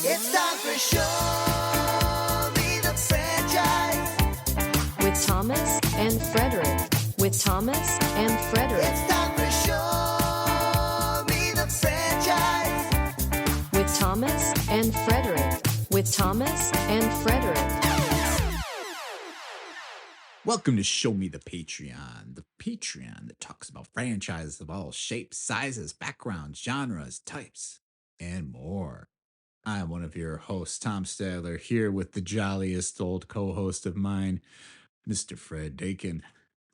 It's time for Show Me the Franchise. With Thomas and Frederick. With Thomas and Frederick. It's time for Show Me the Franchise. With Thomas and Frederick. With Thomas and Frederick. Welcome to Show Me the Patreon that talks about franchises of all shapes, sizes, backgrounds, genres, types, and more. I'm one of your hosts, Tom Stadler, here with the jolliest old co-host of mine, Mr. Fred Dakin.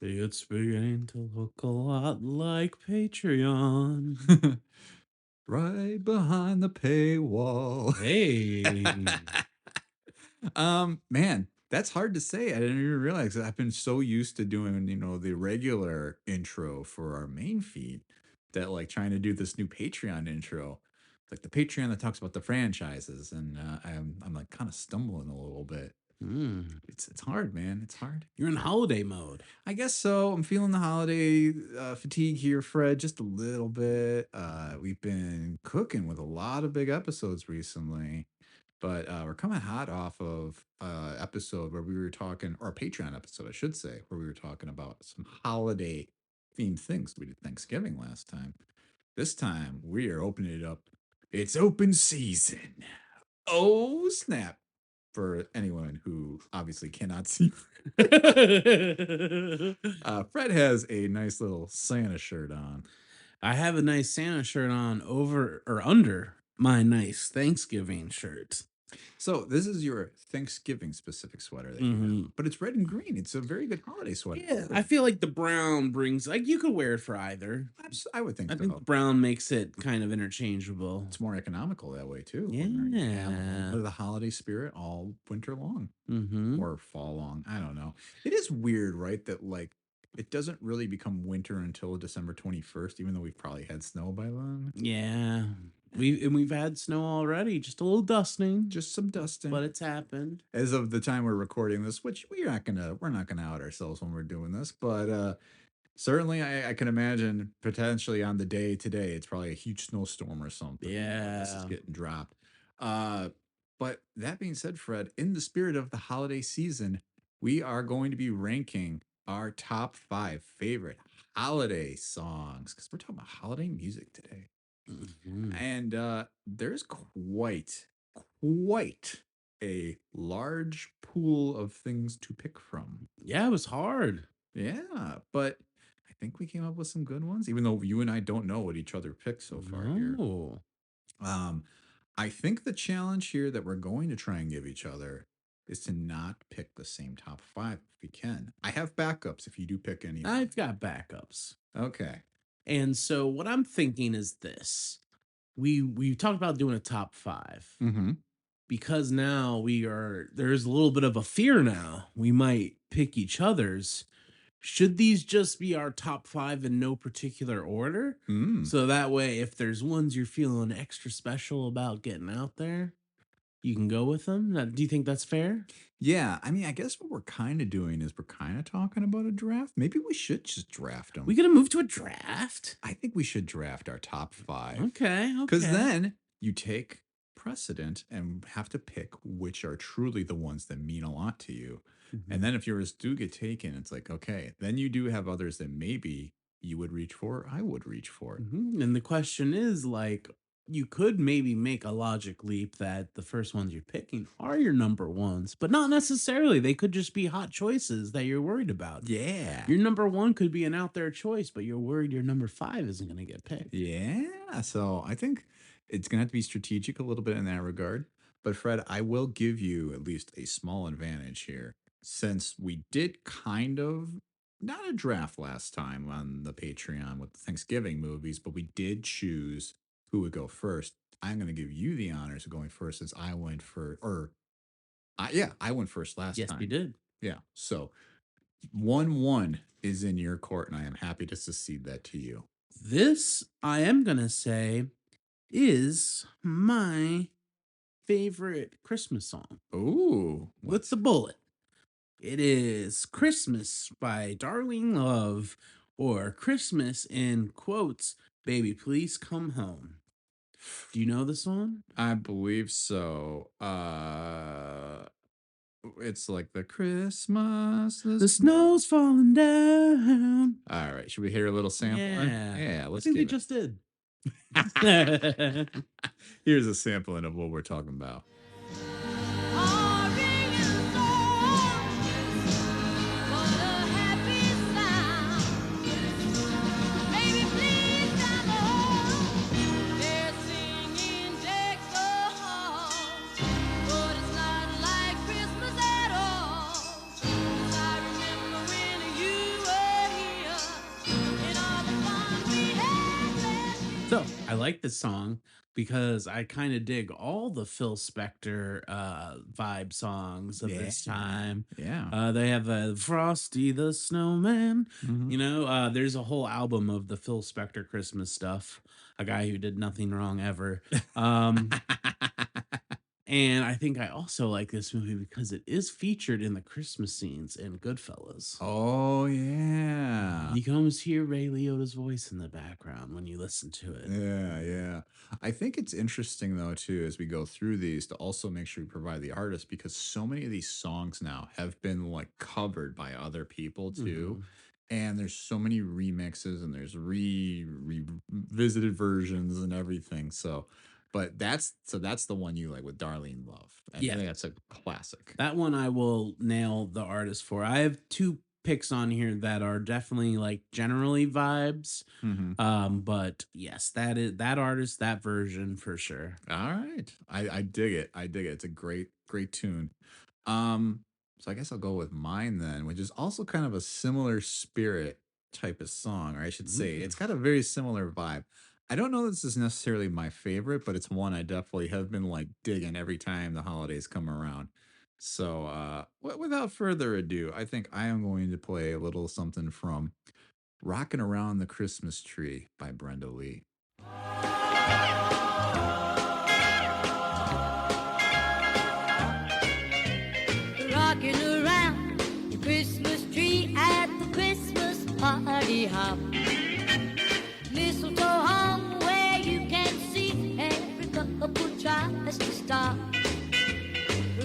It's beginning to look a lot like Patreon. Right behind the paywall. Hey. Man, that's hard to say. I didn't even realize I've been so used to doing, the regular intro for our main feed that like trying to do this new Patreon intro, like the Patreon that talks about the franchises, and I'm like kind of stumbling a little bit. It's hard, man. It's hard. You're in holiday mode. I guess so. I'm feeling the holiday fatigue here, Fred, just a little bit. We've been cooking with a lot of big episodes recently. But we're coming hot off of episode where we were talking, or a Patreon episode, I should say, where we were talking about some holiday themed things. We did Thanksgiving last time. This time we are opening it up. It's open season. Oh, snap. For anyone who obviously cannot see. Fred has a nice little Santa shirt on. I have a nice Santa shirt on over or under my nice Thanksgiving shirt. So this is your Thanksgiving specific sweater that you have, but it's red and green. It's a very good holiday sweater. Yeah, I feel like the brown brings, like, you could wear it for either. I would think I so. think brown makes it kind of interchangeable. It's more economical that way too. Yeah. The holiday spirit all winter long Mm-hmm. or fall long. I don't know. It is weird, right? That like it doesn't really become winter until December 21st, even though we've probably had snow by then. Yeah. We've had snow already, just a little dusting. Just some dusting. But it's happened. As of the time we're recording this, which we're not gonna out ourselves when we're doing this, but certainly I can imagine potentially on the day today, it's probably a huge snowstorm or something. Yeah. This is getting dropped. But that being said, Fred, in the spirit of the holiday season, we are going to be ranking our top 5 favorite holiday songs because we're talking about holiday music today. Mm-hmm. And there's quite a large pool of things to pick from. Yeah, it was hard. Yeah, but I think we came up with some good ones, even though you and I don't know what each other picked so far here. I think the challenge here that we're going to try and give each other is to not pick the same top 5 if we can. I have backups if you do pick any. I've got backups. Okay. And so what I'm thinking is this. We talked about doing a top 5. Mm-hmm. Because now there's a little bit of a fear now. We might pick each other's. Should these just be our top 5 in no particular order? So that way, if there's ones you're feeling extra special about getting out there, you can go with them. Do you think that's fair? Yeah, I mean, I guess what we're kind of doing is we're kind of talking about a draft. Maybe we should just draft them. We gonna move to a draft? I think we should draft our top 5. Okay. Because then you take precedent and have to pick which are truly the ones that mean a lot to you. Mm-hmm. And then if yours do get taken, it's like, okay, then you do have others that maybe you would reach for, I would reach for. Mm-hmm. And the question is, like, you could maybe make a logic leap that the first ones you're picking are your number ones, but not necessarily. They could just be hot choices that you're worried about. Yeah. Your number 1 could be an out there choice, but you're worried your number 5 isn't going to get picked. Yeah. So I think it's going to have to be strategic a little bit in that regard. But Fred, I will give you at least a small advantage here since we did kind of not a draft last time on the Patreon with the Thanksgiving movies, but we did choose who would go first. I'm going to give you the honors of going first since I went first. I went first last time. Yes, you did. Yeah. So 1-1 is in your court, and I am happy to succeed that to you. This, I am going to say, is my favorite Christmas song. Ooh. With the bullet. It is Christmas by Darlene Love, or Christmas in quotes, Baby Please Come Home. Do you know this one? I believe so. It's like the Christmas. The snow's falling down. All right. Should we hear a little sampling? Yeah. Yeah, I let's think they give it. just did. Here's a sampling of what we're talking about. So I like this song because I kind of dig all the Phil Spector vibe songs of this time. Yeah. They have Frosty the Snowman. Mhm. You know, there's a whole album of the Phil Spector Christmas stuff. A guy who did nothing wrong ever. And I think I also like this movie because it is featured in the Christmas scenes in Goodfellas. Oh, yeah. You can almost hear Ray Liotta's voice in the background when you listen to it. Yeah. I think it's interesting though too as we go through these to also make sure we provide the artist because so many of these songs now have been like covered by other people too. Mhm. And there's so many remixes and there's revisited versions and everything. So, but that's the one you like with Darlene Love. I Yeah. think that's a classic. That one I will nail the artist for. I have two picks on here that are definitely like generally vibes. Mhm. But yes, that is that artist, that version for sure. All right. I dig it. I dig it. It's a great tune. So I guess I'll go with mine then, which is also kind of a similar spirit type of song, or I should say, it's got a very similar vibe. I don't know this is necessarily my favorite, but it's one I definitely have been like digging every time the holidays come around. So, without further ado, I think I am going to play a little something from Rockin' Around the Christmas Tree by Brenda Lee. Rocking around the Christmas tree at the Christmas party hop. Mistletoe hung where you can see every couple tries to stop.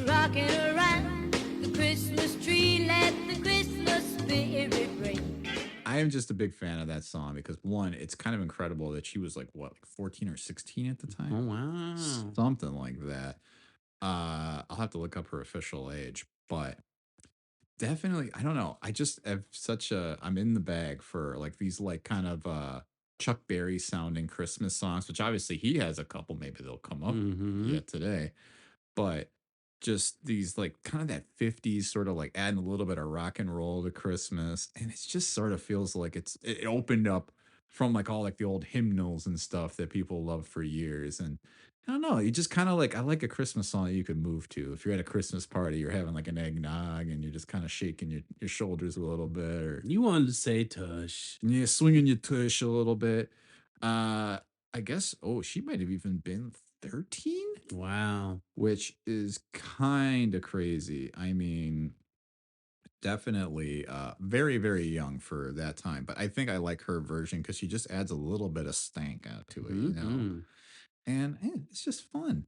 Rocking around the Christmas tree, let the Christmas spirit ring. I am just a big fan of that song because one, it's kind of incredible that she was like what, like 14 or 16 at the time? Oh wow. Something like that. I'll have to look up her official age, but definitely, I don't know. I just have I'm in the bag for like these like kind of Chuck Berry sounding Christmas songs, which obviously he has a couple, maybe they'll come up Mhm. yet today. But just these like kind of that 50s sort of like adding a little bit of rock and roll to Christmas. And it's just sort of feels like it opened up from like all like the old hymnals and stuff that people love for years. And I don't know, you just kind of like I like a Christmas song that you could move to. If you're at a Christmas party, you're having like an eggnog and you're just kind of shaking your shoulders a little bit or You wanted to say tush. yeah, swinging your tush a little bit. I guess she might have even been 13, Wow. which is kind of crazy. I mean, definitely very very young for that time, but I think I like her version cuz she just adds a little bit of stank out to it, you know. Mhm. And it's just fun.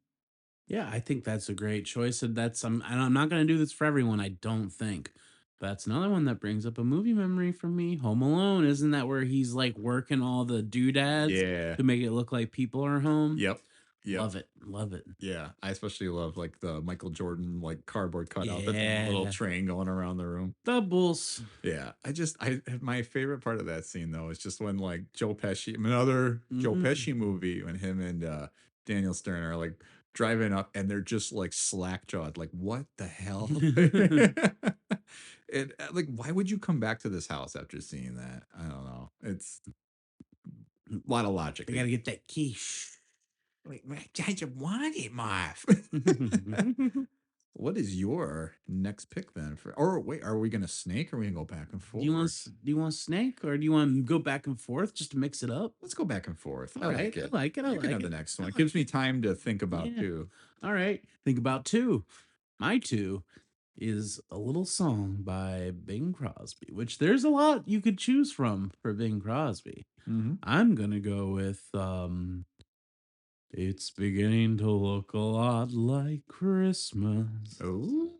Yeah, I think that's a great choice, and I'm not going to do this for everyone, I don't think. But that's another one that brings up a movie memory for me. Home Alone, isn't that where he's like working all the doodads Yeah. to make it look like people are home? Yep. Yep. Love it, love it. Yeah, I especially love like the Michael Jordan like cardboard cutout that's on a little Yeah. train going around the room. Doubles. Yeah, I my favorite part of that scene though is just when like Joe Pesci, another Joe Mhm. Pesci movie, when him and Daniel Stern are like driving up and they're just like slack jawed, like what the hell? And like, why would you come back to this house after seeing that? I don't know. It's a lot of logic. They got to get that quiche. Like, I just want it, Marv. What is your next pick then? Or wait, are we gonna snake or are we gonna go back and forth? Do you want snake or do you want to go back and forth just to mix it up? Let's go back and forth. All right, I like it. I You can like have the it. next I one. It like gives me time to think about Yeah. too. All right. Think about two. My two is a little song by Bing Crosby, which there's a lot you could choose from for Bing Crosby. Mm-hmm. I'm gonna go with It's beginning to look a lot like Christmas. Oh.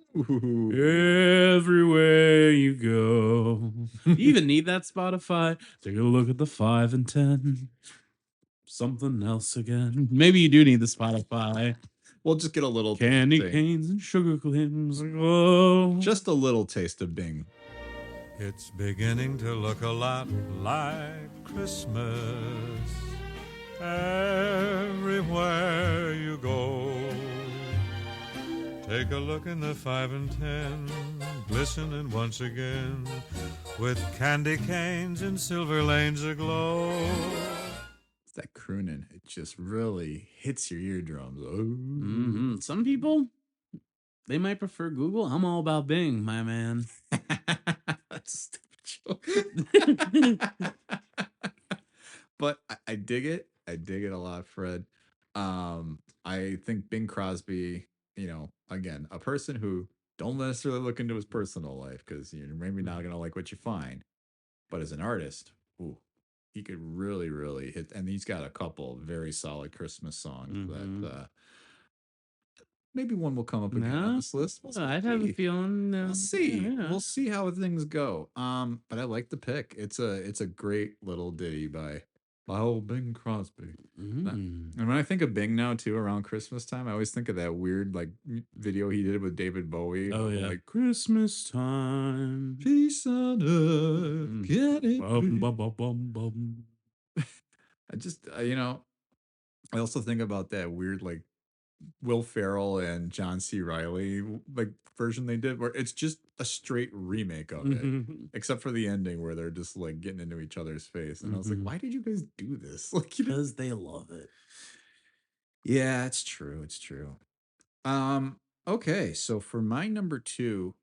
Everywhere you go. You even need that Spotify. Take a look at the 5 and 10. Something else again. Maybe you do need the Spotify. We'll just get a little Candy taste. canes and sugar claims. Oh. Just a little taste of Bing. It's beginning to look a lot like Christmas everywhere you go. Take a look in the 5 and 10, glistening once again, with candy canes and silver lanes aglow. It's that crooning. It just really hits your eardrums. Oh. Mm-hmm. Some people, they might prefer Google. I'm all about Bing, my man. That's a stupid joke. But I dig it. I dig it a lot, Fred. I think Bing Crosby, again, a person who don't necessarily look into his personal life because you're maybe not gonna like what you find. But as an artist, ooh, he could really, really hit. And he's got a couple very solid Christmas songs that maybe one will come up again on this list. I'd have a feeling. We'll see. Yeah. We'll see how things go. But I like the pick. It's a great little ditty by old Bing Crosby. And when I think of Bing now too, around Christmas time, I always think of that weird video he did with David Bowie. Oh yeah, like Christmas time. peace on earth, get it? Bum, bum, bum, bum, bum. I just I also think about that weird Will Ferrell and John C. Riley version they did, where it's just a straight remake of it, except for the ending where they're just getting into each other's face. And I was like, why did you guys do this? Because they love it. Yeah, it's true. It's true. Okay, so for my number two,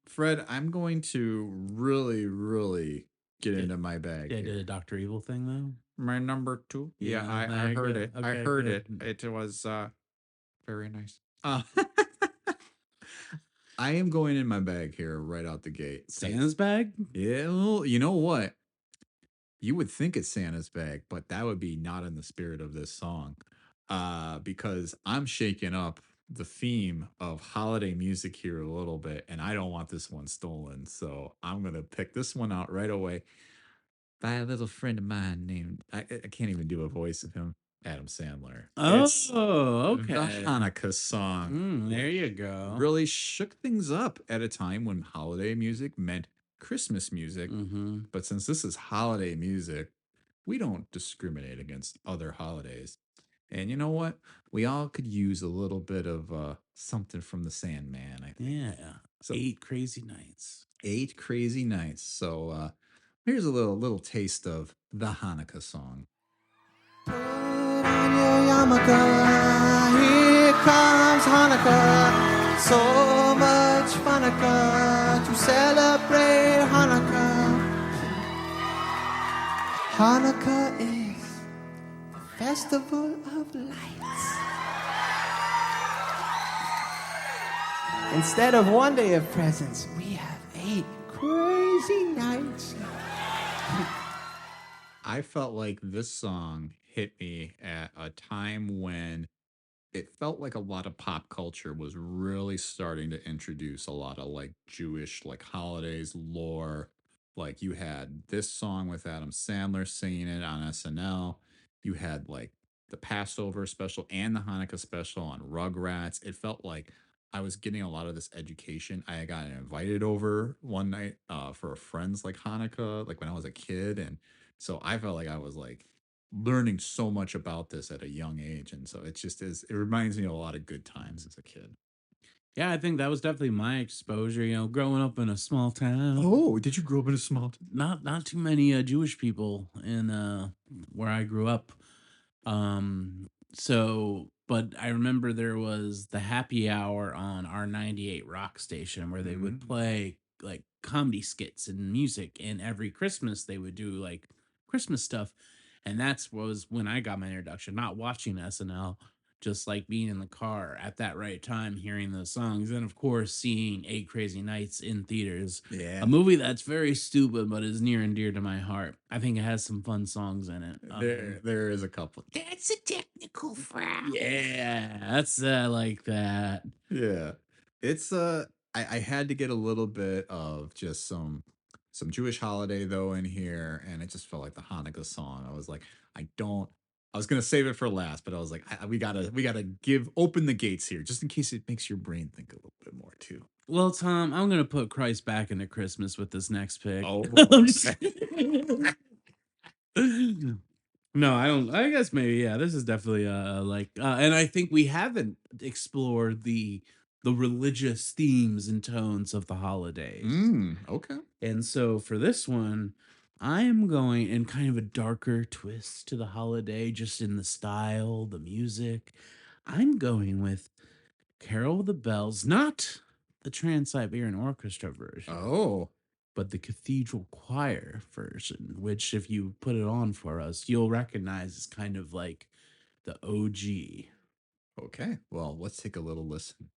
Fred, I'm going to really, really get into my bag. Yeah, did a Dr. Evil thing though. My number two. Yeah, Yeah, I there heard you it. go. I Okay, heard good. it. It was very nice. I am going in my bag here right out the gate. Santa's bag. Yeah, well, you know what? You would think it's Santa's bag, but that would be not in the spirit of this song. Because I'm shaking up the theme of holiday music here a little bit, and I don't want this one stolen. So I'm gonna pick this one out right away by a little friend of mine named I can't even do a voice of him, Adam Sandler. It's Okay. the Hanukkah song. There you go. Really shook things up at a time when holiday music meant Christmas music. But since this is holiday music, we don't discriminate against other holidays. And you know what? We all could use a little bit of something from the Sandman, I think. Yeah. So 8 crazy nights. 8 crazy nights. So here's a little taste of the Hanukkah song. Put on your yarmulke, here comes Hanukkah. So much Hanukkah to celebrate Hanukkah. Hanukkah is the festival of lights. Instead of one day of presents, we have 8 crazy nights. I felt like this song hit me at a time when it felt like a lot of pop culture was really starting to introduce a lot of Jewish holidays lore. Like you had this song with Adam Sandler singing it on SNL. You had the Passover special and the Hanukkah special on Rugrats. It felt like I was getting a lot of this education. I got invited over one night for a friend's Hanukkah, when I was a kid, and so I felt like I was learning so much about this at a young age, and so it just is. It reminds me of a lot of good times as a kid. Yeah, I think that was definitely my exposure. Growing up in a small town. Oh, did you grow up in a small town? Not too many Jewish people in where I grew up. But I remember there was the happy hour on our 98 rock station where they would play comedy skits and music, and every Christmas they would do Christmas stuff. And was when I got my introduction, not watching SNL, just like being in the car at that right time, hearing those songs. And of course, seeing Eight Crazy Nights in theaters. Yeah. A movie that's very stupid, but is near and dear to my heart. I think it has some fun songs in it. There is a couple. That's a technical frown. Yeah, that's I like that. Yeah. It's I had to get a little bit of just some Jewish holiday though in here, and it just felt like the Hanukkah song. I was like, I was gonna save it for last, but I was like, we gotta open the gates here, just in case it makes your brain think a little bit more too. Well, Tom, I'm gonna put Christ back into Christmas with this next pick. Oh, I'm just- No, I don't. I guess maybe this is definitely and I think we haven't explored the religious themes and tones of the holidays. Okay. And so for this one, I am going in kind of a darker twist to the holiday, just in the style, the music. I'm going with Carol of the Bells, not the Trans-Siberian Orchestra version, Oh, but the Cathedral Choir version, which if you put it on for us, you'll recognize is kind of like the OG. okay. Well, let's take a little listen.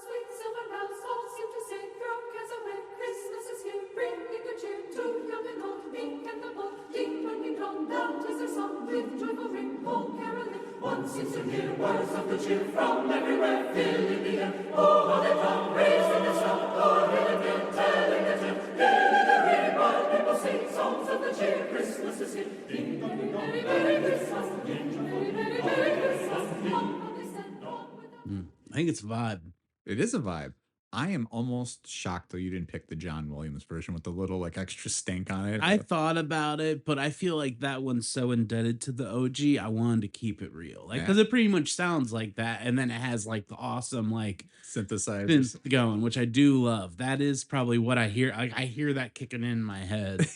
Sweet silver bells all seem to sing, throw cares away, Christmas is here, bringing good cheer to young and old, meek and the bold, ding ringing dong, loud is their song, with joyful ring, oh caroling. One seems to hear words of good cheer from everywhere, filling the air. Oh, how they come, raising the song, o'er hill and dale, telling the tale, gayly they ring, while people sing songs of good cheer. Christmas is here, ding dong, ding dong, Merry Christmas, ding dong, Merry Christmas, on they send on with them. I think it's a vibe. It is a vibe. I am almost shocked though you didn't pick the John Williams version with the little like extra stank on it. I thought about it, but I feel like that one's so indebted to the OG. I wanted to keep it real, like because it pretty much sounds like that, and then it has like the awesome like synthesizers synth going, which I do love. That is probably what I hear. I hear that kicking in my head,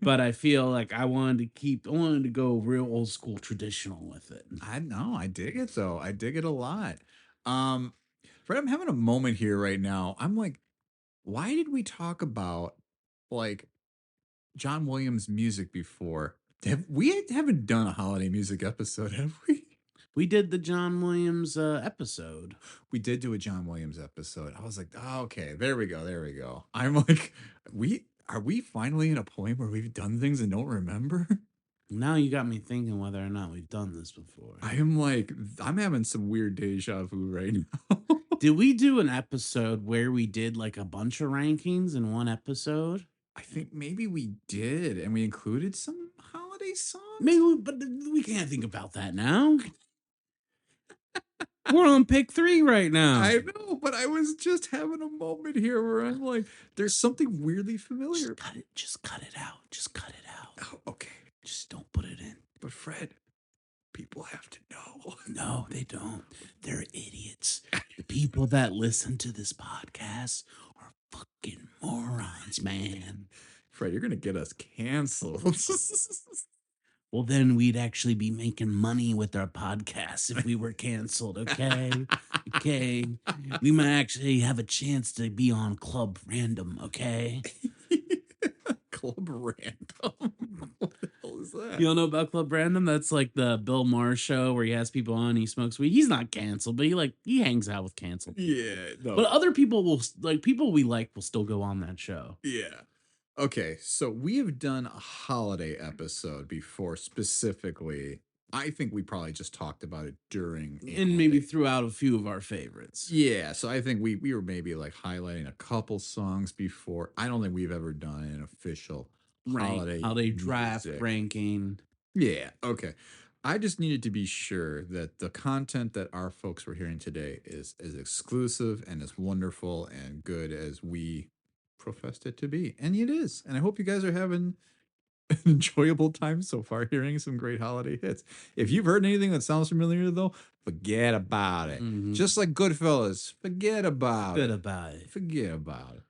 but I feel like I wanted to go real old school traditional with it. I know, I dig it though. I dig it a lot. Fred, I'm having a moment here right now. I'm like, why did we talk about like John Williams music before? We haven't done a holiday music episode, have we? We did the John Williams episode. We did do a John Williams episode. I was like, oh, okay, there we go. I'm like, are we finally in a point where we've done things and don't remember? Now you got me thinking whether or not we've done this before. I'm having some weird deja vu right now. Did we do an episode where we did like a bunch of rankings in one episode? I think maybe we did, and we included some holiday songs. Maybe, but we can't think about that now. We're on pick 3 right now. I know, but I was just having a moment here where I'm like, there's something weirdly familiar. Just cut it out. Oh, okay. Just don't put it in. But Fred, people have to know. No, they don't. They're idiots. The people that listen to this podcast are fucking morons, man. Fred, you're going to get us canceled. Well, then we'd actually be making money with our podcast if we were canceled, okay? Okay. We might actually have a chance to be on Club Random, okay? Club Random? What the hell is that? You don't know about Club Random? That's like the Bill Maher show where he has people on, he smokes weed. He's not canceled, but he hangs out with canceled people. Yeah. No. But other people people we like will still go on that show. Yeah. Okay, so we have done a holiday episode before specifically. I think we probably just talked about it during. And maybe throughout a few of our favorites. Yeah, so I think we were maybe like highlighting a couple songs before. I don't think we've ever done an official holiday draft music ranking. Yeah, okay. I just needed to be sure that the content that our folks were hearing today is as exclusive and as wonderful and good as we professed it to be. And it is. And I hope you guys are having an enjoyable time so far hearing some great holiday hits. If you've heard anything that sounds familiar though, forget about it. Mhm. Just like Goodfellas, forget about it. Forget about it.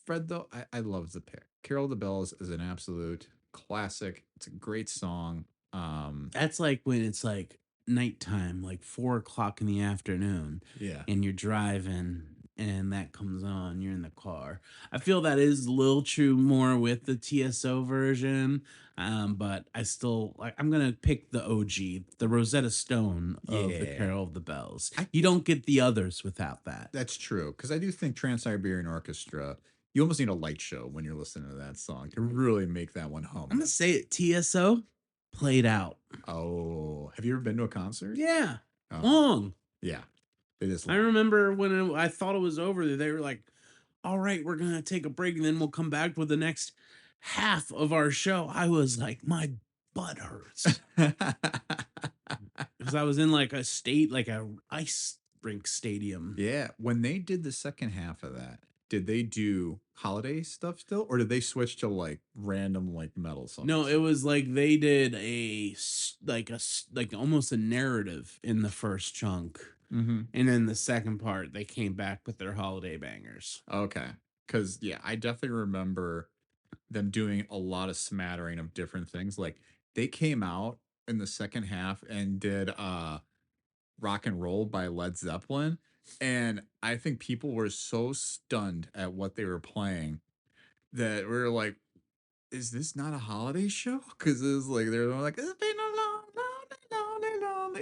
Fred, though, I love the pick. Carol of the Bells is an absolute classic. It's a great song. That's like when it's like nighttime, like 4:00 in the afternoon, Yeah. and you're driving and that comes on, you're in the car. I feel that is a little true more with the TSO version, but I still like. I'm gonna pick the OG, the Rosetta Stone of the Yeah. Carol of the Bells. You don't get the others without that. That's true, because I do think Trans-Siberian Orchestra, you almost need a light show when you're listening to that song to really make that one hum. I'm gonna say it. TSO played out. Oh, have you ever been to a concert? Yeah, Oh, long. yeah. It is I long. remember when I thought it was over, they were like, all right, we're going to take a break and then we'll come back with the next half of our show. I was like, my butt hurts. Because I was in like a ice rink stadium. Yeah. When they did the second half of that, did they do holiday stuff still? Or did they switch to like random like metal songs? No, it was like they did like almost a narrative in the first chunk. Mm-hmm. And then the second part, they came back with their holiday bangers. Okay. Because, yeah, I definitely remember them doing a lot of smattering of different things. Like, they came out in the second half and did Rock and Roll by Led Zeppelin. And I think people were so stunned at what they were playing that we were like, is this not a holiday show? Because it was like, they were like, it's been a long, lonely.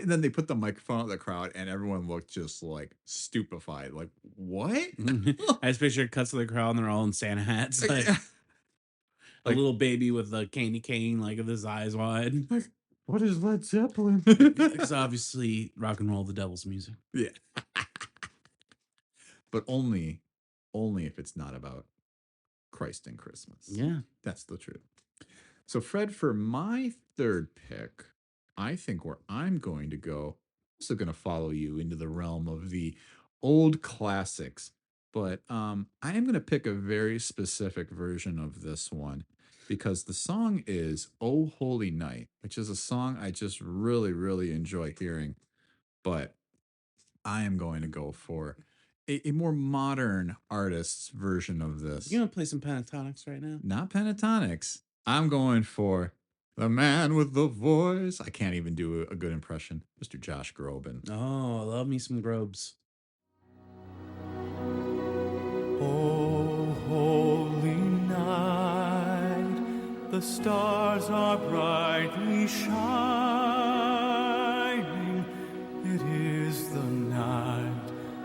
And then they put the microphone at the crowd and everyone looked just like stupefied. Like, what? I just picture cuts of the crowd and they're all in Santa hats. Like, Like, a little baby with a candy cane, like with his eyes wide. what is Led Zeppelin? It's obviously rock and roll, the devil's music. Yeah. But only if it's not about Christ and Christmas. Yeah. That's the truth. So, Fred, for my third pick, I think where I'm going to go, I'm also going to follow you into the realm of the old classics. But I am going to pick a very specific version of this one because the song is Oh Holy Night, which is a song I just really, really enjoy hearing. But I am going to go for a more modern artist's version of this. You gonna play some pentatonics right now? Not pentatonics. I'm going for the man with the voice. I can't even do a good impression. Mr. Josh Groban. Oh, I love me some Grobes. Oh, holy night, the stars are brightly shining. It is the night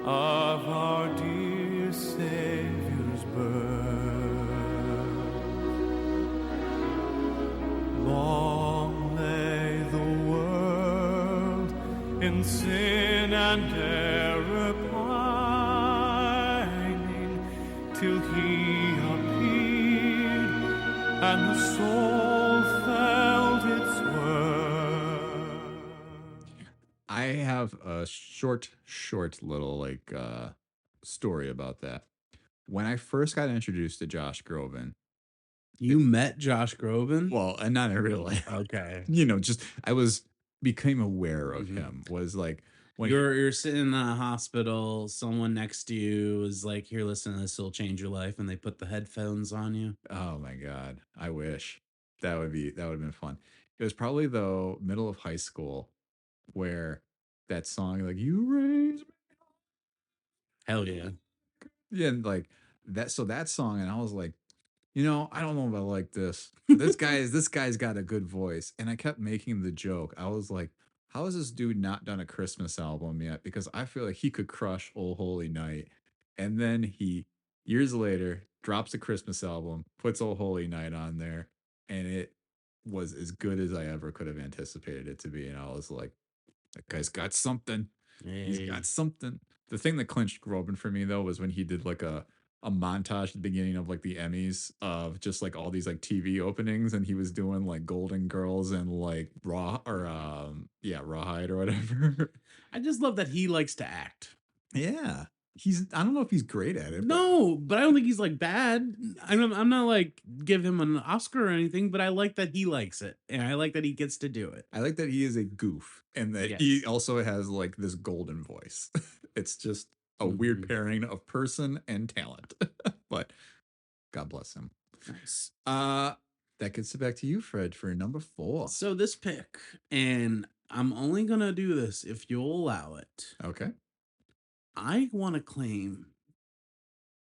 of our dear Savior's birth. Long lay the world in sin and error pining, till he appeared and the soul felt its worth. I have a short little like story about that. When I first got introduced to Josh Groban, You met Josh Groban? well, and not in real life, Okay. just became aware of him was like when You're sitting in a hospital, someone next to you is like, here, listen to this, it'll change your life, and they put the headphones on you. oh my God, I wish that would have been fun. It was probably the middle of high school where that song like you raise me, Hell yeah. yeah, and like that. So that song, and I was like, I don't know if I like this. This guy's got a good voice, and I kept making the joke. I was like, how has this dude not done a Christmas album yet? Because I feel like he could crush Oh Holy Night, and then he years later drops a Christmas album, puts Oh Holy Night on there, and it was as good as I ever could have anticipated it to be. And I was like, that guy's got something. He's Hey. got something. The thing that clinched Groban for me though was when he did like a montage at the beginning of like the Emmys of just like all these like TV openings, and he was doing like Golden Girls and like Rawhide or whatever. I just love that he likes to act. Yeah. I don't know if he's great at it. No, but I don't think he's like bad. I'm not like give him an Oscar or anything, but I like that he likes it, and I like that he gets to do it. I like that he is a goof and that he also has like this golden voice. It's just a weird pairing of person and talent. But God bless him. Nice. That gets it back to you, Fred, for number 4. So this pick, and I'm only gonna do this if you'll allow it. Okay. I want to claim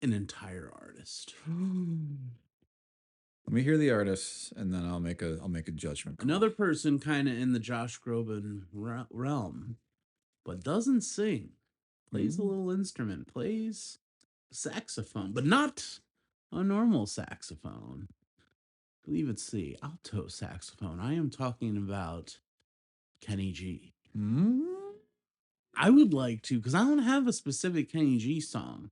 an entire artist. Let me hear the artists, and then I'll make a judgment call. Another person kind of in the Josh Groban realm, but doesn't sing. Plays a little instrument, plays saxophone, but not a normal saxophone. I believe it's the alto saxophone. I am talking about Kenny G. I would like to, because I don't have a specific Kenny G song.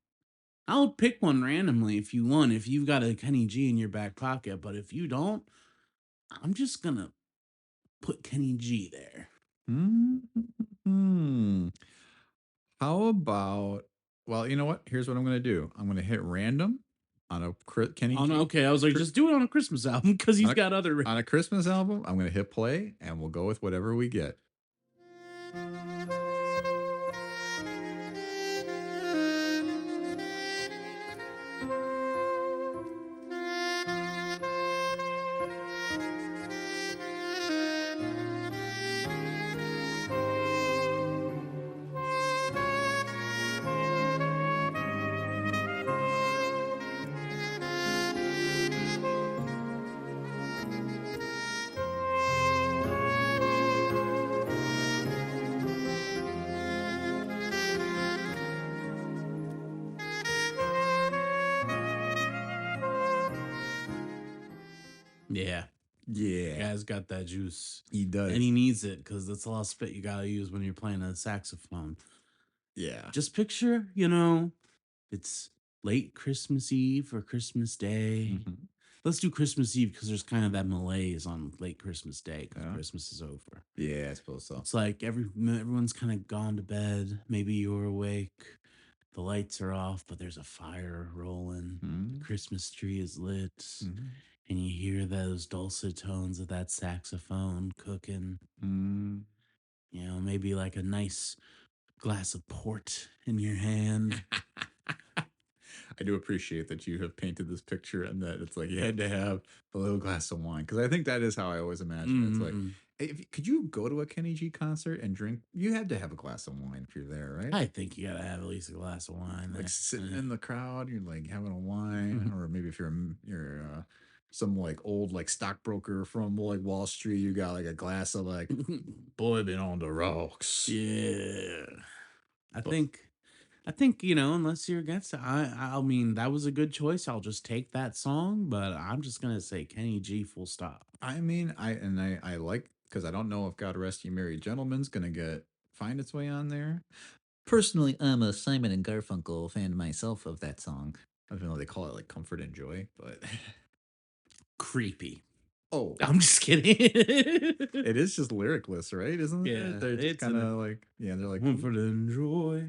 I'll pick one randomly if you want, if you've got a Kenny G in your back pocket. But if you don't, I'm just going to put Kenny G there. How about, well, you know what? Here's what I'm going to do. I'm going to hit random on a Kenny G. Okay, I was like, just do it on a Christmas album because he's got other... On a Christmas album, I'm going to hit play, and we'll go with whatever we get. Yeah. Yeah. Guy's got that juice. He does. And he needs it because that's a lot of spit you got to use when you're playing a saxophone. Yeah. Just picture, it's late Christmas Eve or Christmas Day. Let's do Christmas Eve because there's kind of that malaise on late Christmas Day because Christmas is over. Yeah, I suppose so. It's like everyone's kind of gone to bed. Maybe you're awake. The lights are off, but there's a fire rolling. The Christmas tree is lit. And you hear those dulcet tones of that saxophone cooking. Maybe like a nice glass of port in your hand. I do appreciate that you have painted this picture and that it's like you had to have a little glass of wine. Because I think that is how I always imagine it. It's like, could you go to a Kenny G concert and drink? You had to have a glass of wine if you're there, right? I think you got to have at least a glass of wine. Like sitting in the crowd, you're like having a wine. Or maybe if you're some like old like stockbroker from like Wall Street, you got like a glass of like boy been on the rocks. Yeah. I think unless you're against it, I mean that was a good choice. I'll just take that song, but I'm just gonna say Kenny G full stop. I mean, I like, because I don't know if God Rest You Merry Gentlemen's gonna find its way on there. Personally, I'm a Simon and Garfunkel fan myself of that song. I don't know, they call it like Comfort and Joy, but creepy. Oh, I'm just kidding. It is just lyricless, right? Isn't it? Yeah, They're just kind of like, they're like Comfort and Joy.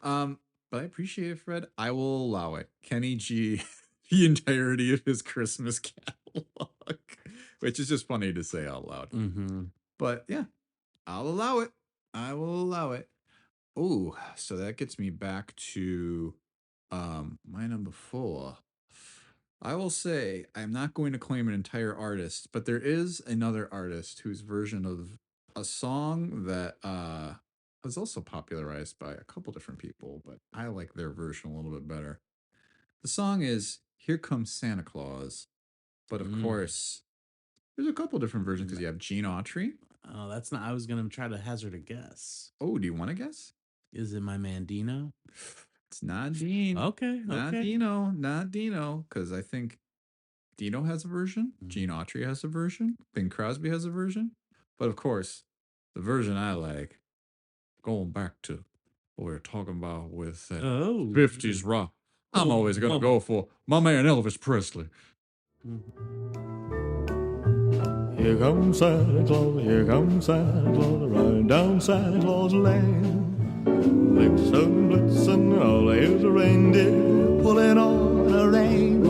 But I appreciate it, Fred. I will allow it. Kenny G, the entirety of his Christmas catalog, which is just funny to say out loud. But yeah, I'll allow it. I will allow it. Oh, so that gets me back to my number 4. I will say I'm not going to claim an entire artist, but there is another artist whose version of a song that was also popularized by a couple different people, but I like their version a little bit better. The song is Here Comes Santa Claus, but of course, there's a couple different versions because you have Gene Autry. Oh, that's not. I was gonna try to hazard a guess. Oh, do you want to guess? Is it my man Dino? It's not Dean. Okay, Not Dino. Not Dino. Because I think Dino has a version. Gene Autry has a version. Bing Crosby has a version. But of course, the version I like, going back to what we were talking about with that 50s rock, I'm always going to go for my man Elvis Presley. Here comes Santa Claus, riding down Santa Claus Lane. Blitzen, blitzen, all here's a reindeer pulling on a rein.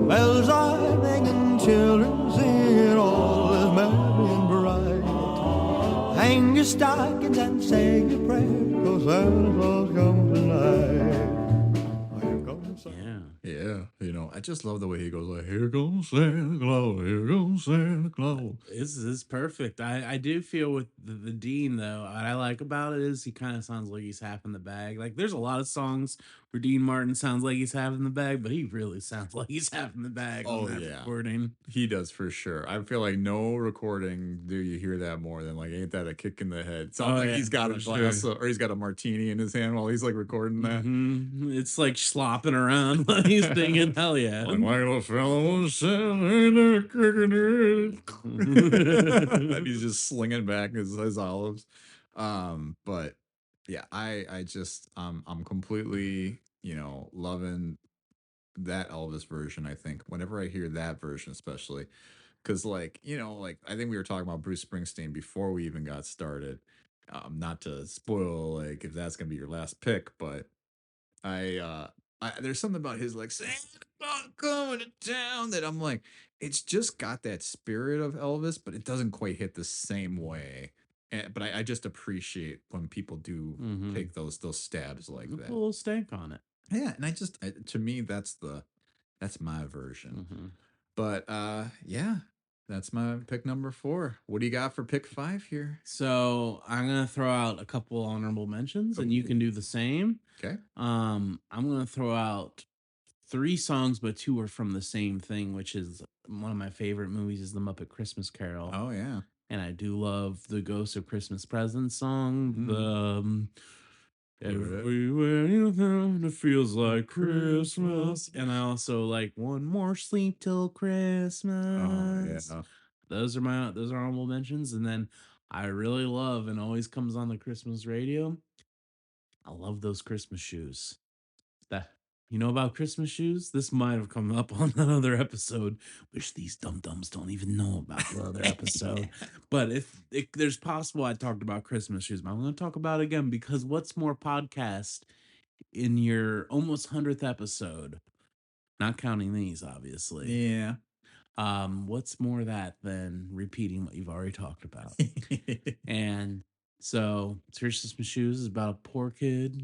Bells are ringing, children singing, all is merry and bright. Hang your stockings and say your prayers, 'cause Santa Claus comes tonight. Here comes Santa. Yeah. Yeah, I just love the way he goes like, "Here goes Santa Claus, here goes Santa Claus." This is perfect. I do feel with the Dean though. What I like about it is he kind of sounds like he's half in the bag. Like there's a lot of songs where Dean Martin sounds like he's half in the bag, but he really sounds like he's half in the bag on Oh that yeah, recording. he does for sure. I feel like no recording do you hear that more than like, "Ain't that a kick in the head?" Sounds Oh like yeah, he's got a for glass sure. or he's got a martini in his hand while he's like recording that. It's like slopping around while he's singing. Hell yeah. Like my little fellow was saying, "Ain't that a kick in the head?" And he's just slinging back his olives. But yeah, I just I'm completely loving that Elvis version. I think whenever I hear that version, especially because like I think we were talking about Bruce Springsteen before we even got started. Not to spoil like if that's gonna be your last pick, but I there's something about his like Santa Claus coming to town that I'm like, it's just got that spirit of Elvis, but it doesn't quite hit the same way. But I just appreciate when people do Mm-hmm. take those stabs like Put that. a little stank on it. Yeah, and to me that's my version. Mm-hmm. But yeah, that's my pick number 4. What do you got for pick 5 here? So I'm gonna throw out a couple honorable mentions, and you can do the same. Okay. I'm gonna throw out 3 songs, but 2 are from the same thing, which is one of my favorite movies is The Muppet Christmas Carol. Oh yeah. And I do love the Ghost of Christmas Present song. Mhm. The everywhere you go, it feels like Christmas. And I also like One More Sleep Till Christmas. Oh yeah. Those are honorable mentions. And then I really love and always comes on the Christmas radio. I love those Christmas shoes. That you know about Christmas shoes? This might have come up on another episode, which these dum dums don't even know about the other episode. But if there's possible, I talked about Christmas shoes, but I'm going to talk about it again because what's more podcast in your almost 100th episode, not counting these, obviously. Yeah. What's more that than repeating what you've already talked about? And so Christmas shoes is about a poor kid,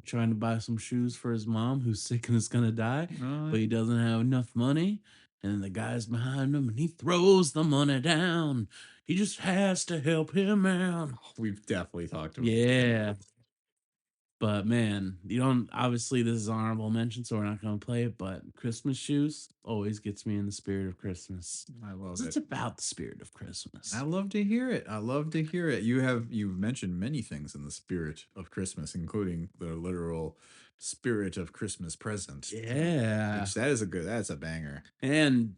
trying to buy some shoes for his mom who's sick and is gonna die, but he doesn't have enough money. And then the guy's behind him and he throws the money down. He just has to help him out. We've definitely talked about Yeah. But man, you don't obviously this is honorable mention, so we're not gonna play it, but Christmas shoes always gets me in the spirit of Christmas. I love 'Cause it's it. about the spirit of Christmas. I love to hear it. I love to hear it. You've mentioned many things in the spirit of Christmas, including the literal spirit of Christmas present. Yeah. Which that's a banger. And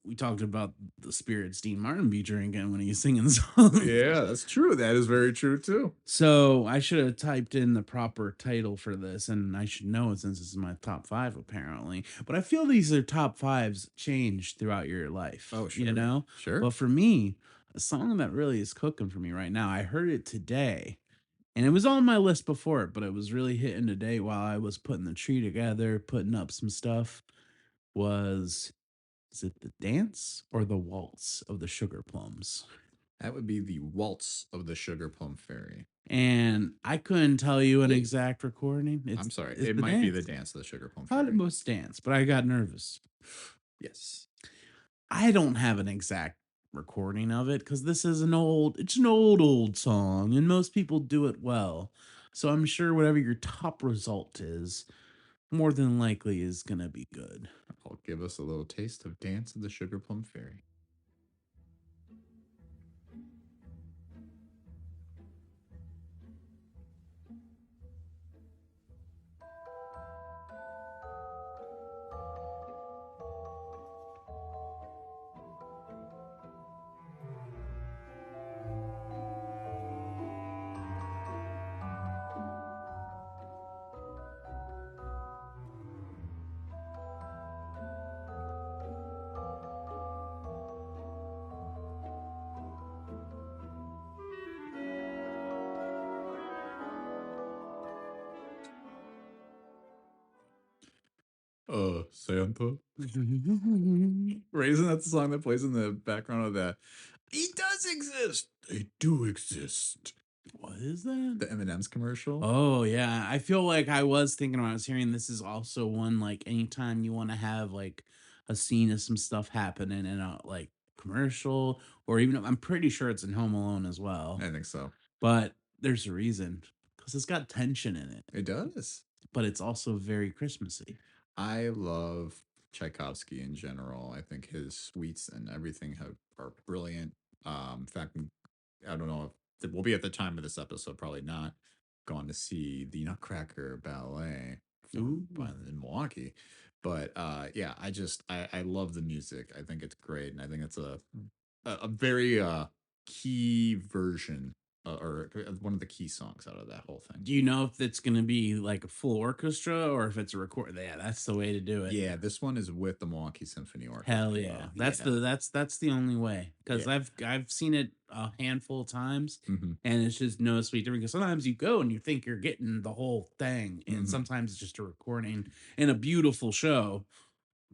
we talked about the spirits Dean Martin be drinking when he's singing songs. Yeah, that's true. That is very true too. So I should have typed in the proper title for this, and I should know it since this is my top 5 apparently. But I feel these are top 5s change throughout your life. Oh, sure. You know? Sure. But for me, a song that really is cooking for me right now, I heard it today. And it was on my list before, but it was really hitting today while I was putting the tree together, putting up some stuff. Is it the dance or the waltz of the Sugar Plums? That would be the waltz of the Sugar Plum Fairy. And I couldn't tell you an exact recording. I'm sorry. it's It the might be the dance. dance of the Sugar Plum I thought Fairy. it was dance, but I got nervous. Yes. I don't have an exact recording of it because it's an old song, and most people do it well. So I'm sure whatever your top result is, more than likely is gonna be good. I'll give us a little taste of Dance of the Sugar Plum Fairy. Santa. Right, isn't that the song that plays in the background of that? He does exist. They do exist. What is that? The M&M's commercial. Oh yeah, I feel like I was thinking when I was hearing this is also one like anytime you want to have like a scene of some stuff happening in a like commercial or even I'm pretty sure it's in Home Alone as well. I think so. But there's a reason because it's got tension in it, It does. but it's also very Christmassy. I love Tchaikovsky in general. I think his suites and everything are brilliant. In fact, I don't know if we'll be at the time of this episode, probably not gone to see the Nutcracker Ballet Ooh. in Milwaukee. But yeah, I love the music. I think it's great, and I think it's a very key version or one of the key songs out of that whole thing. Do you know if it's going to be like a full orchestra or if it's a record? Yeah, that's the way to do it. Yeah, this one is with the Milwaukee Symphony Orchestra. Hell yeah. That's the only way because I've seen it a handful of times Mhm. and it's just no sweet difference. Because sometimes you go and you think you're getting the whole thing, and Mhm. sometimes it's just a recording in a beautiful show,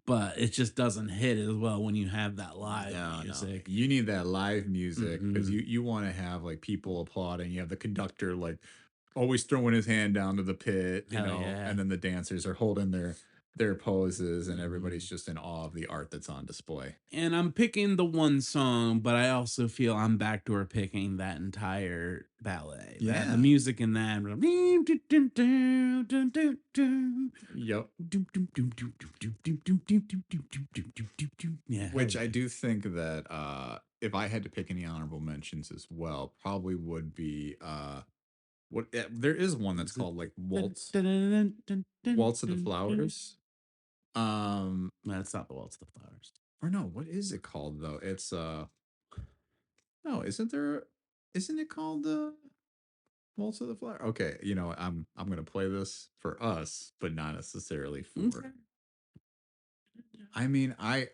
but it just doesn't hit as well when you have that live No, music. you need that live music because Mhm. you want to have like people applauding. You have the conductor like always throwing his hand down to the pit, you Hell know, yeah. and then the dancers are holding their poses, and everybody's Mhm. just in awe of the art that's on display. And I'm picking the one song, but I also feel I'm backdoor picking that entire ballet. The Yeah. music in that. Yep. Yeah. Which hell I yeah. do think that if I had to pick any honorable mentions as well, probably would be there is one that's Is it- called like Waltz of the Flowers. No, it's not the Waltz of the Flowers. Or no, what is it called though? It's no, isn't it called Waltz of the Flower? Okay, you know, I'm gonna play this for us, but not necessarily for Okay. I mean, I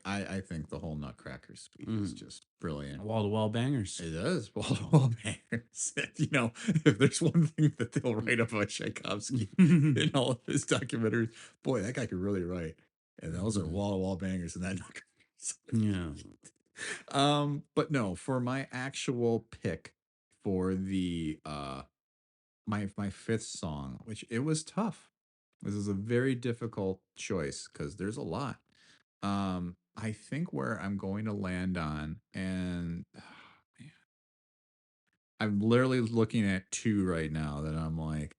think the whole Nutcracker suite is Mm. just brilliant. Wall to wall bangers. It is wall bangers. You know, if there's one thing that they'll write about Tchaikovsky in all of his documentaries, boy, that guy could really write. And those are wall to wall bangers in that Nutcracker. Yeah. But no, for my actual pick for the my fifth song, which it was tough. This is a very difficult choice because there's a lot. I think where I'm going to land on, and man, I'm literally looking at two right now that I'm like,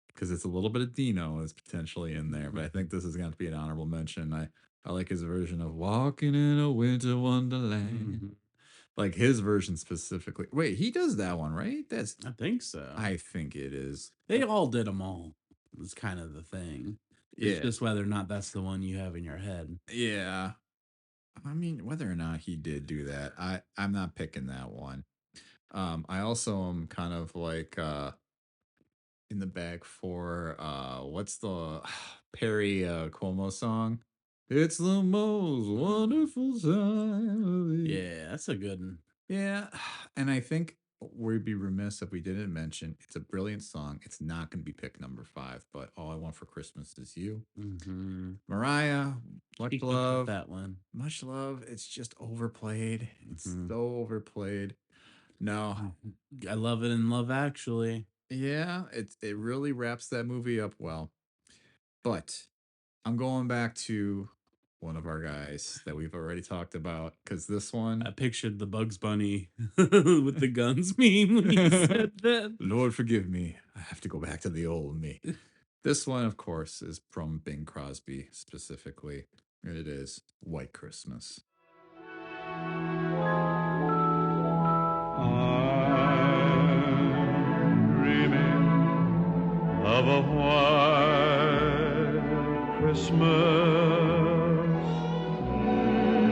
because it's a little bit of Dino is potentially in there, but I think this is going to be an honorable mention. I like his version of "Walking in a Winter Wonderland." Mhm. Like his version specifically. Wait, he does that one, right? I think so. I think it is. They all did them all. It's kind of the thing. It's Yeah. just whether or not that's the one you have in your head. Yeah. I mean, whether or not he did do that, I'm not picking that one. I also am kind of like in the bag for what's the Perry Como song? It's the most wonderful time of the Yeah, that's a good one. Yeah, and I think we'd be remiss if we didn't mention it's a brilliant song. It's not going to be pick number 5, but All I Want for Christmas Is You. Mm-hmm. Mariah, much love. That one. Much love. It's just overplayed. It's Mhm. so overplayed. No, I love it in Love Actually. yeah, it really wraps that movie up well. But I'm going back to one of our guys that we've already talked about because this one, I pictured the Bugs Bunny with the guns meme when you said that. Lord forgive me, I have to go back to the old me. This one, of course, is from Bing Crosby specifically. And it is White Christmas. I'm dreaming of a white Christmas,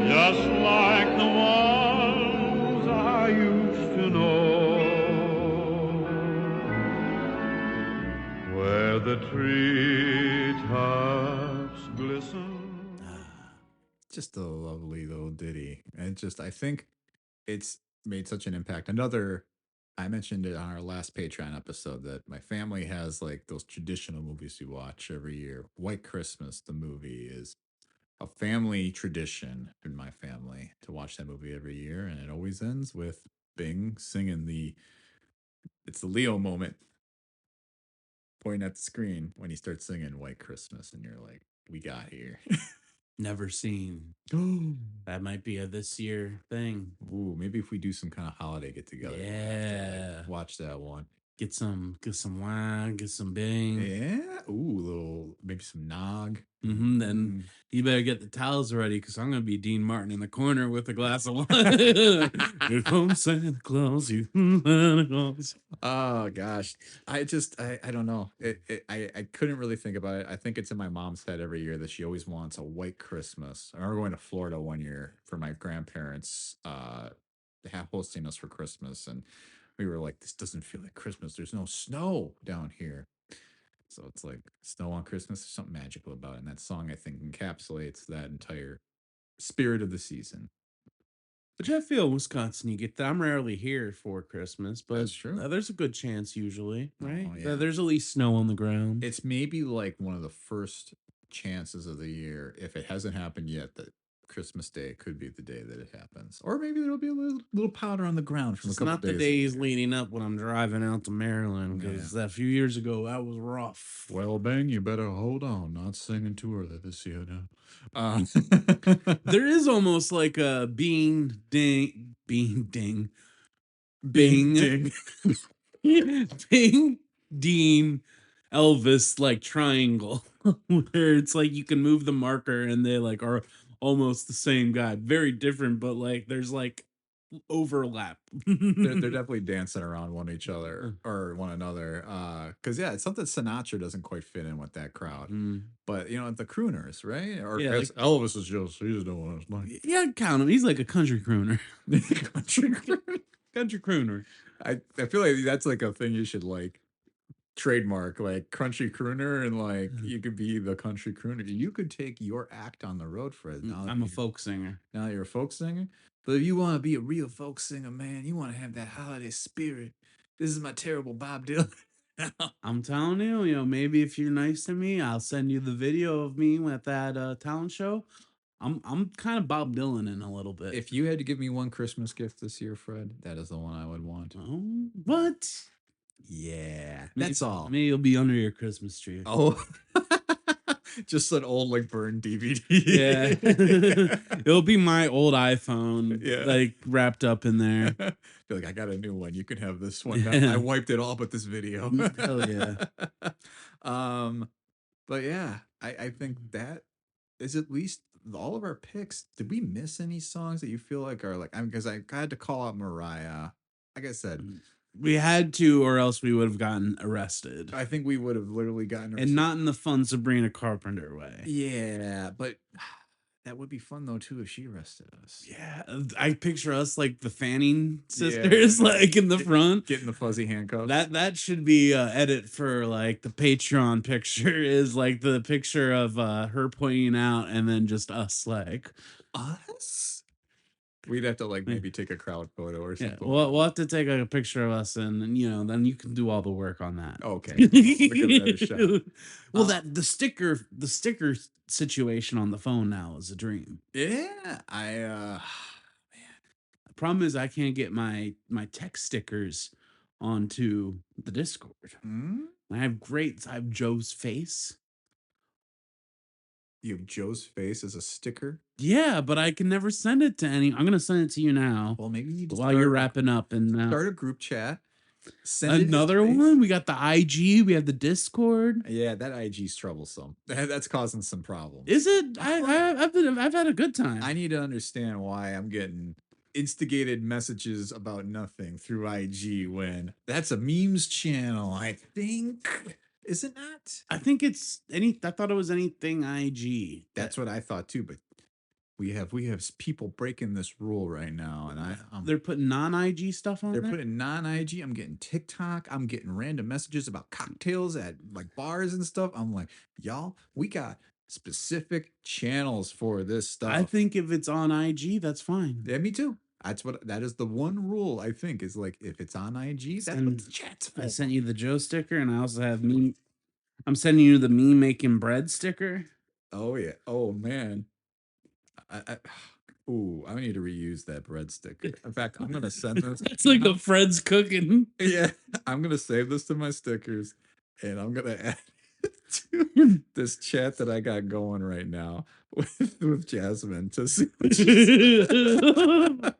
just like the ones I used to know, where the treetops glisten. Just a lovely little ditty. And I think it's made such an impact. I mentioned it on our last Patreon episode that my family has like those traditional movies we watch every year. White Christmas, the movie, is a family tradition in my family to watch that movie every year. And it always ends with Bing singing the It's the Leo moment. Pointing at the screen when he starts singing White Christmas, and you're like, we got here. Never seen. That might be a this year thing. Ooh, maybe if we do some kind of holiday get together, Yeah. watch that one. Get some wine, get some bing. Yeah. Ooh, maybe some nog. Then you better get the towels ready because I'm gonna be Dean Martin in the corner with a glass of wine. Here comes Santa Claus, you Santa Claus. Oh gosh, I don't know. I couldn't really think about it. I think it's in my mom's head every year that she always wants a white Christmas. I remember going to Florida one year for my grandparents hosting us for Christmas, and we were like, this doesn't feel like Christmas. There's no snow down here. So it's like snow on Christmas. There's something magical about it. And that song, I think, encapsulates that entire spirit of the season. But I feel Wisconsin, you get that. I'm rarely here for Christmas, but That's true. There's a good chance usually, right? Oh, yeah. There's at least snow on the ground. It's maybe like one of the first chances of the year, if it hasn't happened yet, that Christmas Day could be the day that it happens. Or maybe there'll be a little powder on the ground from It's a couple not the days. days leading up when I'm driving out to Maryland because that few years ago that was rough. Well, Bang, you better hold on. Not singing too early this year now. There is almost like a bean ding, bing, Bing, Dean, Elvis like triangle where it's like you can move the marker and they like are almost the same guy. Very different, but like there's like overlap. they're definitely dancing around one each other or one another. Because yeah, it's something Sinatra doesn't quite fit in with that crowd. But you know, the crooners, right? Or Yeah, like, Elvis is just he's doing his thing. Yeah, count him. He's like a country crooner. Country crooner. Country crooner. I feel like that's like a thing you should like trademark, like country crooner, and like you could be the country crooner. You could take your act on the road, Fred. Now I'm a folk singer. Now you're a folk singer. But if you want to be a real folk singer, man, you want to have that holiday spirit. This is my terrible Bob Dylan. I'm telling you, maybe if you're nice to me, I'll send you the video of me at that talent show. I'm kind of Bob Dylan in a little bit. If you had to give me one Christmas gift this year, Fred, that is the one I would want. Oh, what? Yeah, that's all. Maybe you'll be under your Christmas tree. Oh, just an old like burned DVD. Yeah, it'll be my old iPhone, like wrapped up in there. Feel like I got a new one. You can have this one. I wiped it all but this video. Hell yeah. But yeah, I think that is at least all of our picks. Did we miss any songs that you feel like are like? Because I had to call out Mariah. Like I said, we had to, or else we would have gotten arrested. I think we would have literally gotten arrested. And not in the fun Sabrina Carpenter way. Yeah, but that would be fun though too if she arrested us. Yeah, I picture us like the Fanning sisters, like in the front, getting the fuzzy handcuffs. That should be edit for like the Patreon picture is like the picture of her pointing out, and then just us like us. We'd have to like maybe take a crowd photo or something. Yeah, we'll have to take a picture of us, and then you can do all the work on that. Okay. We'll give that a shot. Well, the sticker situation on the phone now is a dream. Yeah, man. The problem is I can't get my text stickers onto the Discord. I have Joe's face. You have Joe's face as a sticker? Yeah, but I can never send it to any. I'm gonna send it to you now. Well, maybe you while you're wrapping up and start a group chat. Send another one. We got the IG. We have the Discord. Yeah, that IG's troublesome. That's causing some problems. Is it? I've had a good time. I need to understand why I'm getting instigated messages about nothing through IG when that's a memes channel. I think. Is it not? I think it's I thought it was anything IG. That's what I thought too, but we have people breaking this rule right now, and they're putting non-IG stuff on. They're putting non-IG. I'm getting TikTok. I'm getting random messages about cocktails at like bars and stuff. I'm like, y'all, we got specific channels for this stuff. I think if it's on IG, that's fine. Yeah, me too. That is the one rule I think is like if it's on IG, that's what the chat's for. I sent you the Joe sticker, and I also have me. I'm sending you the me making bread sticker. Oh yeah. Oh man. Ooh, I need to reuse that bread sticker. In fact, I'm gonna send this. It's like the Fred's cooking. Yeah, I'm gonna save this to my stickers, and I'm gonna add it to this chat that I got going right now with Jasmine to see what she said.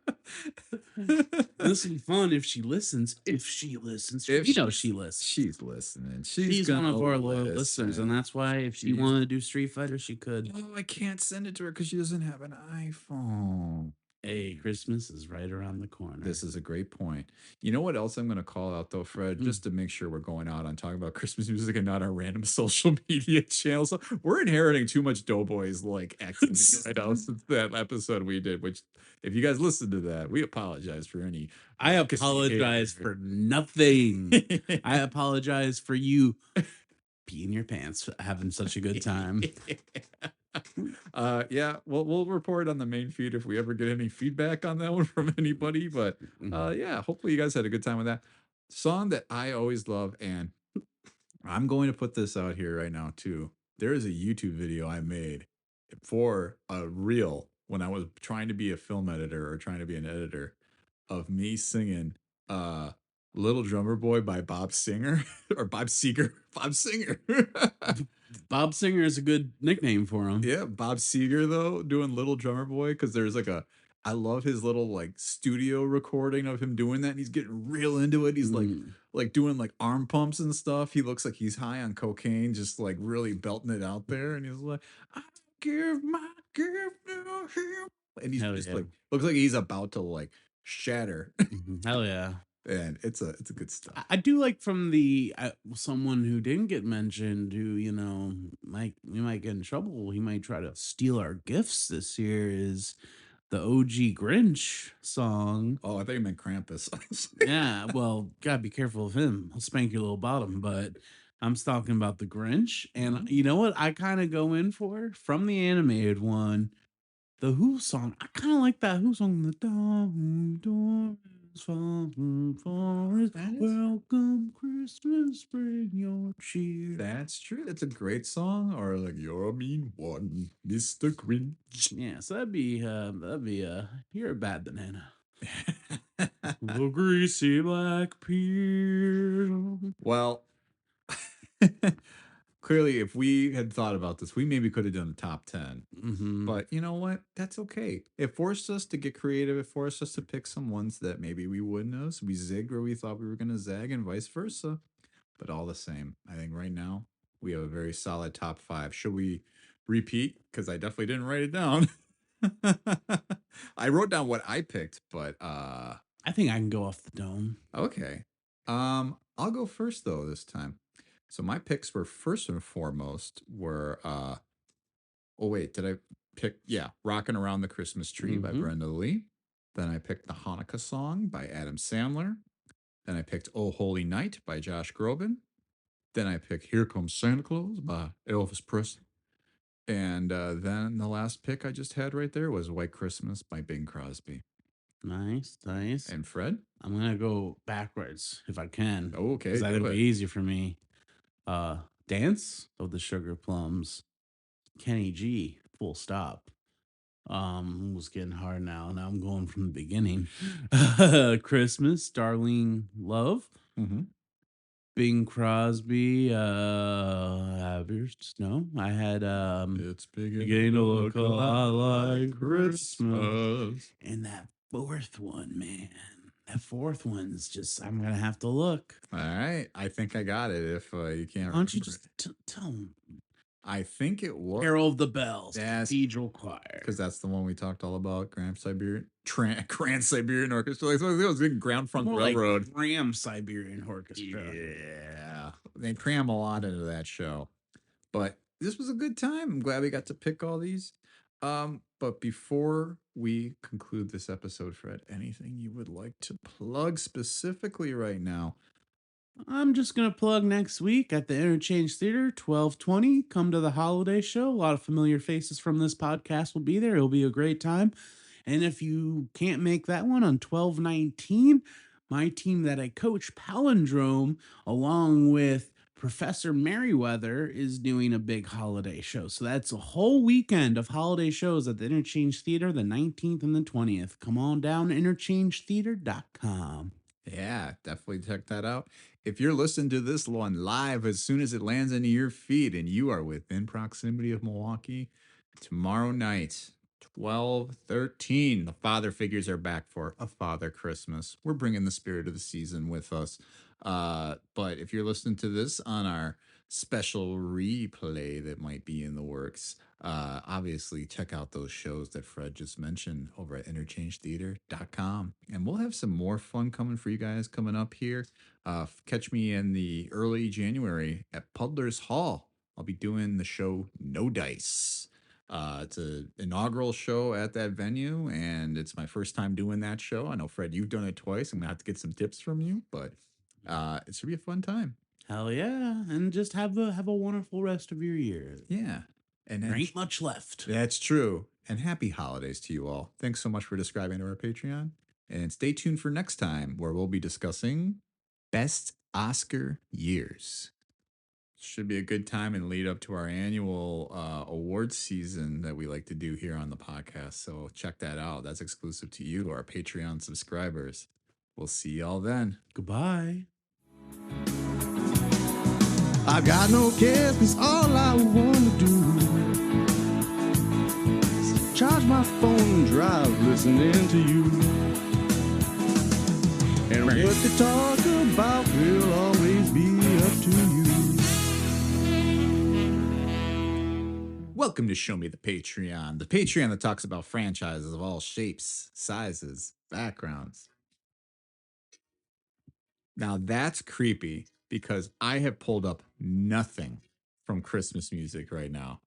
This will be fun if she listens. If she listens, If we know she's- she listens. She's listening. She's one gonna of our loyal listeners, and listen. that's why if she She's- wanted to do Street Fighter, she could. Oh, I can't send it to her because she doesn't have an iPhone. Hey, Christmas is right around the corner. This is a great point. You know what else I'm going to call out though, Fred, just to make sure we're going out on talking about Christmas music and not our random social media channels. We're inheriting too much Doughboys like activity right now since that episode we did. Which, if you guys listened to that, we apologize for any. I raucous apologize behavior. for nothing. I apologize for you peeing your pants, having such a good time. Yeah, we'll report on the main feed if we ever get any feedback on that one from anybody. But yeah, hopefully you guys had a good time with that song that I always love. And I'm going to put this out here right now too. There is a YouTube video I made for a reel when I was trying to be a film editor or trying to be an editor of me singing Little Drummer Boy by Bob Singer or Bob Seger. Bob Singer. Bob Singer is a good nickname for him. Yeah, Bob Seger though doing Little Drummer Boy, because there's like I love his little like studio recording of him doing that, and he's getting real into it. He's like doing like arm pumps and stuff. He looks like he's high on cocaine, just like really belting it out there, and he's like, "I give my gift to him," and he's Hell just yeah. like looks like he's about to like shatter, Hell yeah. and it's a good stuff. I do like from the someone who didn't get mentioned, who we might get in trouble. He might try to steal our gifts this year. Is the OG Grinch song? Oh, I thought you meant Krampus. Yeah, well, gotta be careful of him. He'll spank your little bottom. But I'm talking about the Grinch, and you know what? I kind of go in for from the animated one. The Who song, I kind of like that Who song. The door is falling forest. Welcome Christmas, bring your cheer. That's true. That's a great song. Or like you're a mean one, Mr. Grinch. Yeah, so that'd be you're a bad banana. The greasy black peel. Well, clearly, if we had thought about this, we maybe could have done a top 10. Mm-hmm. But you know what? That's okay. It forced us to get creative. It forced us to pick some ones that maybe we wouldn't have. So we zigged where we thought we were going to zag and vice versa. But all the same, I think right now we have a very solid top 5. Should we repeat? Because I definitely didn't write it down. I wrote down what I picked, but I think I can go off the dome. okay. I'll go first though this time. So my picks were first and foremost were oh wait, did I pick Rockin' Around the Christmas Tree by Brenda Lee. Then I picked the Hanukkah song by Adam Sandler. Then I picked Oh Holy Night by Josh Groban. Then I picked Here Comes Santa Claus by Elvis Presley. And then the last pick I just had right there was White Christmas by Bing Crosby. Nice. And Fred? I'm gonna go backwards if I can. Oh, okay. Because that'll do be it. easy for me. Dance of the Sugar Plums. Kenny G. Full stop. Was getting hard now. Now I'm going from the beginning. Christmas, Darlene Love. Mhm. Bing Crosby. Have yours? No, I had It's beginning to look a lot like Christmas. Christmas. And that fourth one, man. That fourth one's just, I'm going to have to look. All right. I think I got it if you can't Why don't you remember just it. tell them? I think it was Carol of the Bells, That's- Cathedral Choir. because that's the one we talked all about. Grand Siberian Orchestra. Like, it was in Ground Front More like Railroad. Ram Siberian Orchestra. Yeah. They cram a lot into that show. But this was a good time. I'm glad we got to pick all these. But before we conclude this episode, Fred, anything you would like to plug specifically right now? I'm just going to plug next week at the Interchange Theater, 1220. Come to the holiday show. A lot of familiar faces from this podcast will be there. It'll be a great time. And if you can't make that one on 1219, my team that I coach, Palindrome, along with Professor Merriweather is doing a big holiday show. So that's a whole weekend of holiday shows at the Interchange Theater, the 19th and the 20th. Come on down to interchangetheater.com. Yeah, definitely check that out. If you're listening to this one live as soon as it lands into your feed and you are within proximity of Milwaukee, tomorrow night, 12/13, the father figures are back for a Father Christmas. We're bringing the spirit of the season with us. But if you're listening to this on our special replay that might be in the works, obviously check out those shows that Fred just mentioned over at interchangetheater.com. And we'll have some more fun coming for you guys coming up here. Catch me in the early January at Puddler's Hall. I'll be doing the show No Dice. It's an inaugural show at that venue, and it's my first time doing that show. I know, Fred, you've done it twice. I'm going to have to get some tips from you, but it should be a fun time. Hell yeah. And just have a wonderful rest of your year. Yeah. And There ain't much left. That's true. And happy holidays to you all. Thanks so much for subscribing to our Patreon. And stay tuned for next time, where we'll be discussing Best Oscar Years. Should be a good time and lead up to our annual awards season that we like to do here on the podcast. So check that out. That's exclusive to you, our Patreon subscribers. We'll see y'all then. Goodbye. I've got no cares, 'cause all I want to do is charge my phone and drive listening to you. And what they talk about will always be up to you. Welcome to Show Me the Patreon that talks about franchises of all shapes, sizes, backgrounds. Now that's creepy because I have pulled up nothing from Christmas music right now.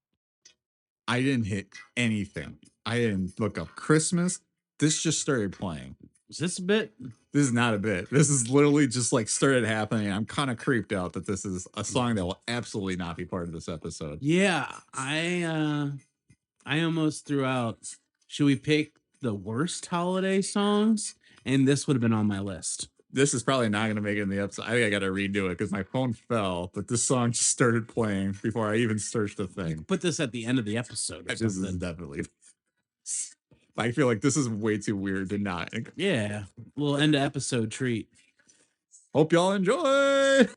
I didn't hit anything. I didn't look up Christmas. This just started playing. Is this a bit? This is not a bit. This is literally just like started happening. I'm kind of creeped out that this is a song that will absolutely not be part of this episode. Yeah, I almost threw out, should we pick the worst holiday songs? And this would have been on my list. This is probably not going to make it in the episode. I think I got to redo it because my phone fell, but this song just started playing before I even searched the You thing. could put this at the end of the episode. Or This is something. definitely. I feel like this is way too weird to not. Yeah, little end of episode treat. Hope y'all enjoy.